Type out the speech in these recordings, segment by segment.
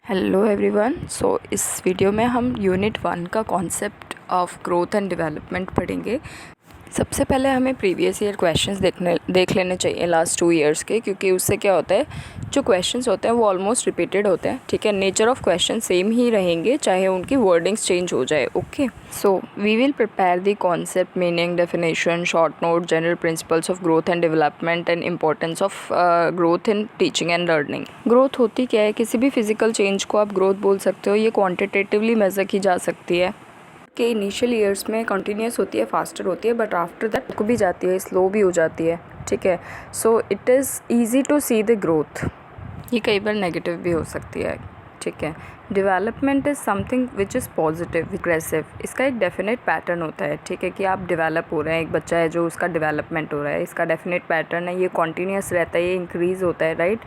Hello everyone. सो इस video में हम यूनिट 1 का concept of growth and development पढ़ेंगे। सबसे पहले हमें प्रीवियस ईयर क्वेश्चंस देख लेने चाहिए लास्ट 2 इयर्स के, क्योंकि उससे क्या होता है, जो क्वेश्चंस होते हैं वो ऑलमोस्ट रिपीटेड होते हैं। ठीक है, नेचर ऑफ क्वेश्चन सेम ही रहेंगे, चाहे उनकी वर्डिंग्स चेंज हो जाए। Okay, so we will prepare the concept, meaning, definition, short note, general principles of growth and development and importance of growth in teaching and learning. Growth होती क्या है? किसी भी फिजिकल चेंज को आप ग्रोथ बोल सकते हो। ये क्वान्टिटेटिवली मेज़र की जा सकती है कि इनिशियल ईयर्स में कंटिन्यूस होती है, फास्टर होती है, बट आफ्टर दैट को भी जाती है, स्लो भी हो जाती है। ठीक है, so it is easy to see the growth. ये कई बार नेगेटिव भी हो सकती है। ठीक है, development is something which is positive, regressive. इसका एक डेफिनेट पैटर्न होता है। ठीक है, कि आप डेवलप हो रहे हैं, एक बच्चा है जो उसका डेवलपमेंट हो रहा है, इसका डेफिनेट पैटर्न है, ये कॉन्टीन्यूस रहता है, ये इंक्रीज़ होता है, राइट।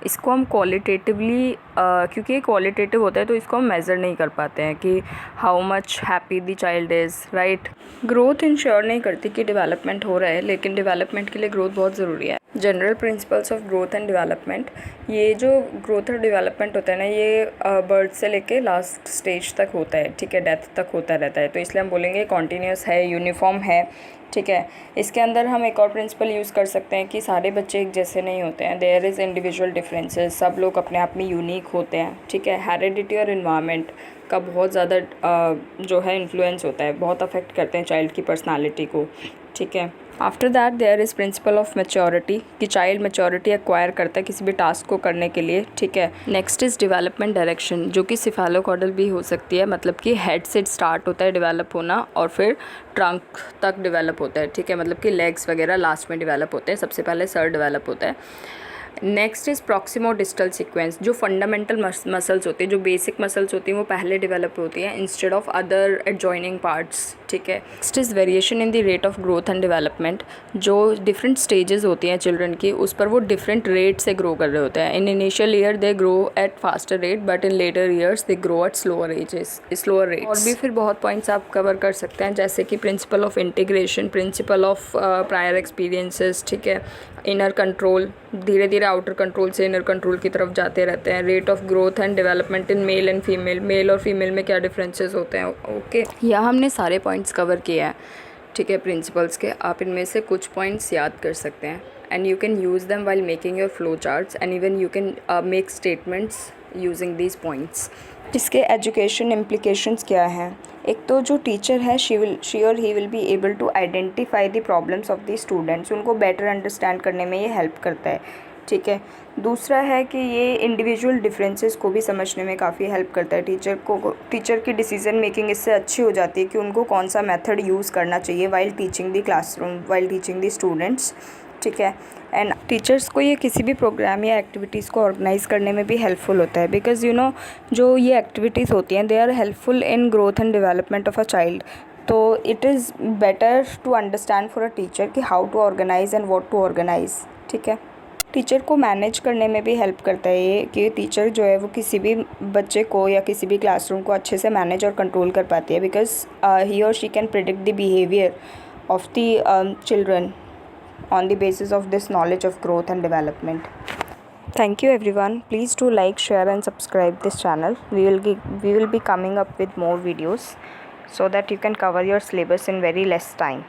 इसको हम क्वालिटेटिवली, क्योंकि ये क्वालिटेटिव होता है तो इसको हम मेज़र नहीं कर पाते हैं कि how much happy the child is, right. Growth ensure नहीं करती कि डेवलपमेंट हो रहा है, लेकिन डेवलपमेंट के लिए ग्रोथ बहुत ज़रूरी है। General principles of growth and development, ये जो ग्रोथ और डेवलपमेंट होता है ना, ये बर्थ से लेके लास्ट स्टेज तक होता है। ठीक है, डेथ तक होता रहता है, तो इसलिए हम बोलेंगे कॉन्टीन्यूस है, यूनिफॉर्म है। ठीक है, इसके अंदर हम एक और प्रिंसिपल यूज़ कर सकते हैं कि सारे बच्चे एक जैसे नहीं होते हैं। देयर इज़ इंडिविजुअल डिफरेंसेस, सब लोग अपने आप में यूनिक होते हैं। ठीक है, हेरिडिटी और इन्वायरमेंट का बहुत ज़्यादा जो है इन्फ्लुएंस होता है, बहुत अफेक्ट करते हैं चाइल्ड की पर्सनालिटी को। ठीक है, after that there is principle of maturity, कि चाइल्ड मैच्योरिटी एक्वायर करता है किसी भी टास्क को करने के लिए। ठीक है, नेक्स्ट इज़ डेवलपमेंट डायरेक्शन, जो कि सिफेलोकॉर्डल भी हो सकती है, मतलब कि हेड से स्टार्ट होता है डेवलप होना और फिर ट्रंक तक डेवलप होता है। ठीक है, मतलब कि लेग्स वगैरह लास्ट में डेवलप होते हैं, सबसे पहले सर डेवलप होता है। Next is proximo distal sequence, जो फंडामेंटल मसल्स होते हैं, जो बेसिक मसल्स होती हैं, वो पहले डेवलप होती हैं instead of other adjoining parts. ठीक है, next is variation in the rate of growth and development, जो डिफरेंट स्टेजेस होती हैं चिल्ड्रन की, उस पर वो डिफरेंट रेट से ग्रो कर रहे होते हैं। In initial year they grow at faster rate, but in later years they grow at slower rates. और भी फिर बहुत पॉइंट्स आप कवर कर सकते हैं, जैसे कि principle of integration, principle of prior experiences. ठीक है, इनर कंट्रोल, धीरे धीरे आउटर कंट्रोल से इनर कंट्रोल की तरफ जाते रहते हैं। Rate of growth and development in male and female, male और फीमेल में क्या डिफरेंसेस होते हैं। ओके, यह हमने सारे पॉइंट्स कवर किए हैं। ठीक है, प्रिंसिपल्स के आप इनमें से कुछ पॉइंट्स याद कर सकते हैं, and you can use them while making your flow charts, and even you can make statements using these points. इसके एजुकेशन इम्प्लीकेशंस क्या हैं? एक तो जो टीचर है, शी और he will be able to identify the problems of the students, उनको better understand करने में ये हेल्प करता है। ठीक है, दूसरा है कि ये इंडिविजुअल डिफरेंसेस को भी समझने में काफ़ी हेल्प करता है। टीचर की डिसीजन मेकिंग इससे अच्छी हो जाती है कि उनको कौन सा मेथड यूज़ करना चाहिए while teaching the classroom, while teaching the students. ठीक है, एंड टीचर्स को ये किसी भी प्रोग्राम या एक्टिविटीज़ को ऑर्गेनाइज़ करने में भी हेल्पफुल होता है, बिकॉज़ यू नो जो ये एक्टिविटीज़ होती हैं, they are helpful in growth and development of a child. तो it is better to understand for a teacher कि how to organise and what to organise. ठीक है, टीचर को मैनेज करने में भी हेल्प करता है ये, कि टीचर जो है वो किसी भी बच्चे को या किसी भी क्लासरूम को अच्छे से मैनेज और कंट्रोल कर पाती है, बिकॉज ही और she can predict the behaviour of the children on the basis of this knowledge of growth and development. Thank you everyone. Please do like, share and subscribe this channel. We will be coming up with more videos so that you can cover your syllabus in very less time.